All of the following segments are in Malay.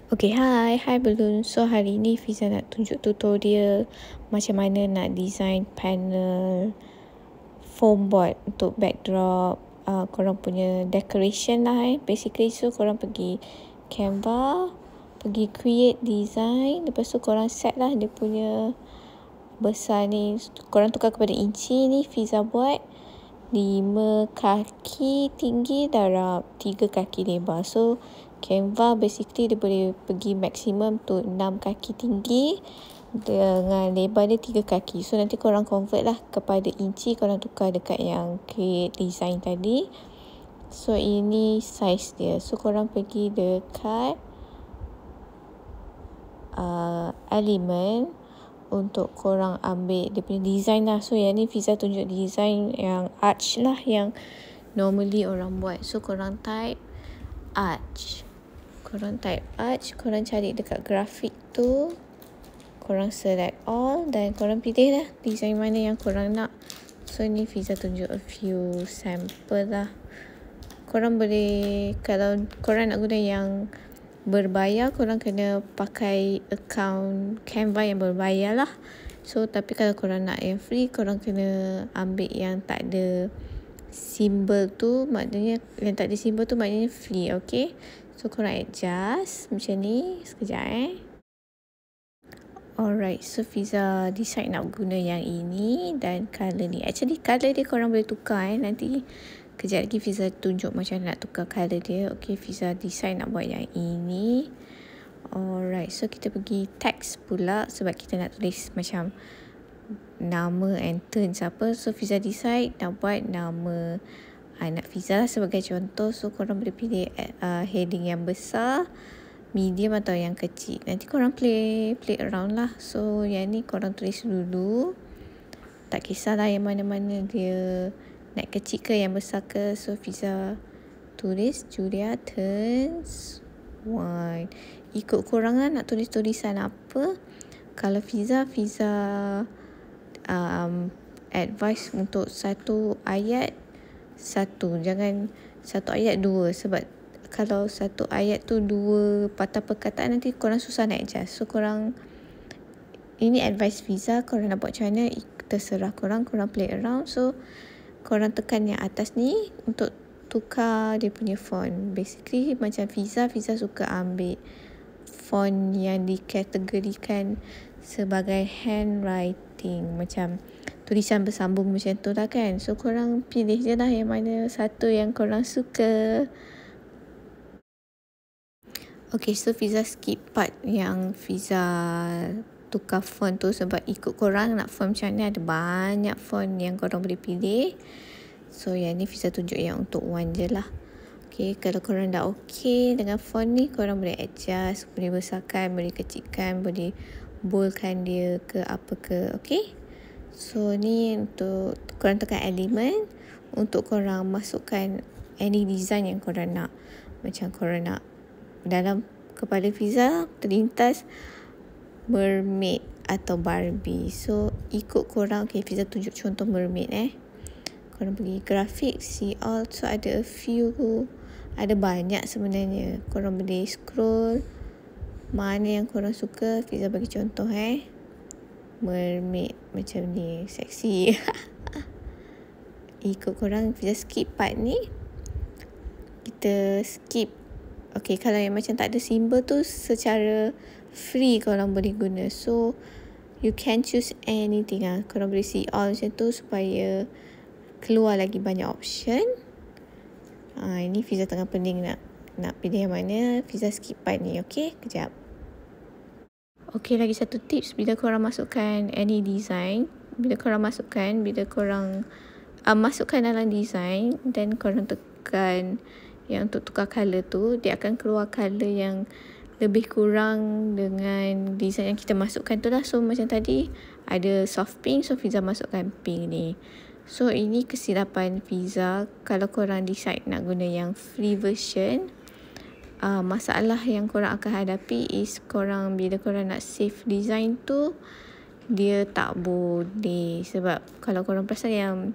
Okay, hi Balloon. So hari ni Fiza nak tunjuk tutorial macam mana nak design panel foam board untuk backdrop korang punya decoration lah basically. So korang pergi Canva, pergi create design, lepas tu korang set lah dia punya besar ni. Korang tukar kepada inci ni. Fiza buat 5 kaki tinggi darab 3 kaki lebar. So Canva basically dia boleh pergi maksimum tu 6 kaki tinggi dengan lebar dia 3 kaki. So nanti korang convert lah kepada inci, korang tukar dekat yang create design tadi. So ini size dia. So korang pergi dekat element untuk korang ambil dia punya design lah. So yang ni Fiza tunjuk design yang arch lah, yang normally orang buat. So korang type arch. Korang cari dekat grafik tu, korang select all dan korang pilih lah design mana yang korang nak. So ni Fiza tunjuk a few sample lah. Korang boleh, kalau korang nak guna yang berbayar, korang kena pakai account Canva yang berbayar lah. So tapi kalau korang nak yang free, korang kena ambil yang tak ada simbol tu, maknanya yang tak ada simbol tu maknanya free. Okay, so korang adjust macam ni. Sekejap Alright, so Fiza decide nak guna yang ini dan colour ni. Actually colour dia korang boleh tukar nanti kejap lagi Fiza tunjuk macam mana nak tukar colour dia. Okay, Fiza decide nak buat yang ini. Alright, so kita pergi text pula sebab kita nak tulis macam nama and turns apa. So Fiza decide nak buat nama anak Fiza sebagai contoh. So korang boleh pilih heading yang besar, medium atau yang kecil. Nanti korang play around lah. So yang ni korang tulis dulu. Tak kisahlah yang mana-mana dia nak kecil ke yang besar ke. So Fiza tulis Julia turns 1. Ikut korang lah nak tulis tulisan apa. Kalau Fiza advice untuk satu ayat satu, jangan satu ayat dua, sebab kalau satu ayat tu 2 patah perkataan nanti korang susah nak adjust. So korang, ini advice Fiza, korang nak buat macam mana terserah korang play around. So korang tekan yang atas ni untuk tukar dia punya font. Basically macam Fiza suka ambil font yang dikategorikan sebagai handwriting, macam tulisan bersambung macam tu lah kan. So korang pilih je lah yang mana satu yang korang suka. Okay, so Fiza skip part yang Fiza tukar font tu sebab ikut korang nak font macam ni, ada banyak font yang korang boleh pilih. So yang ni Fiza tunjuk yang untuk one je lah. Okay, kalau korang dah okay dengan font ni, korang boleh adjust, boleh besarkan, boleh kecilkan, boleh boldkan dia ke apa ke. Okay, so ni untuk korang tekan element untuk korang masukkan any design yang korang nak. Macam korang nak dalam kepala Fiza terlintas mermaid atau Barbie. So ikut korang. Okay, Fiza tunjuk contoh mermaid Korang pergi grafik, see all. So ada a few, ada banyak sebenarnya. Korang boleh scroll mana yang korang suka. Fiza bagi contoh mermaid macam ni, seksi. Ikut korang. Fiza skip part ni. Kita skip. Okay, kalau yang macam tak ada simbol tu secara free korang boleh guna. So you can choose anything korang boleh see all macam tu supaya keluar lagi banyak option. Ini Fiza tengah pening nak pilih yang mana. Fiza skip part ni. Okay, kejap. Okay, lagi satu tips. Bila korang masukkan any design, bila korang masukkan dalam design, dan korang tekan yang untuk tukar colour tu, dia akan keluar colour yang lebih kurang dengan design yang kita masukkan tu lah. So macam tadi ada soft pink, so Fiza masukkan pink ni. So ini kesilapan Fiza. Kalau korang decide nak guna yang free version, masalah yang korang akan hadapi is bila korang nak save design tu, dia tak boleh. Sebab kalau korang perasan yang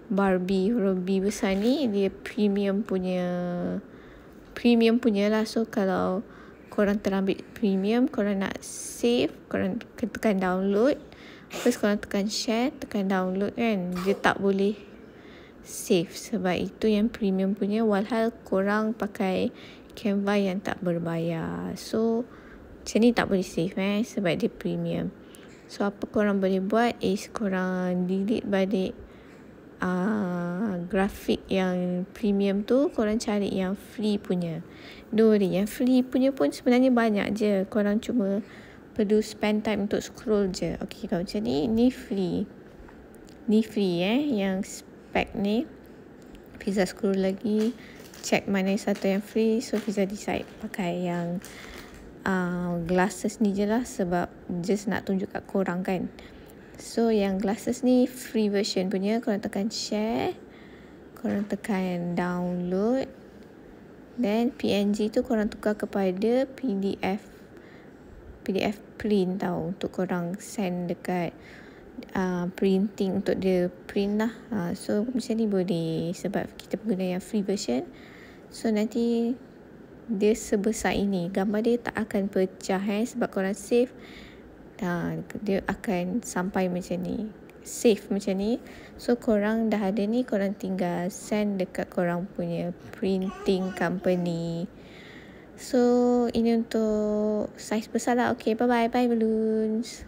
Barbie besar ni, dia premium punya lah. So kalau korang terambil premium, korang nak save, korang tekan download. First korang tekan share, tekan download kan. Dia tak boleh save sebab itu yang premium punya, walhal korang pakai Canva yang tak berbayar. So macam ni tak boleh save sebab dia premium. So apa korang boleh buat is korang delete balik grafik yang premium tu, korang cari yang free punya. Don't worry, yang free punya pun sebenarnya banyak je. Korang cuma perlu spend time untuk scroll je. Okay, kalau macam ni free. Ni free yang spec ni. Fiza scroll lagi, check mana satu yang free. So Fiza decide pakai yang glasses ni je lah, sebab just nak tunjuk kat korang kan. So yang glasses ni free version punya. Korang tekan share, korang tekan download, then PNG tu korang tukar kepada PDF print tau, untuk korang send dekat printing, untuk dia print lah. So macam ni boleh, sebab kita guna yang free version. So nanti dia sebesar ini, gambar dia tak akan pecah sebab korang save. Dia akan sampai macam ni, save macam ni. So korang dah ada ni, korang tinggal send dekat korang punya printing company. So ini untuk saiz besar lah. Okay, bye bye balloons.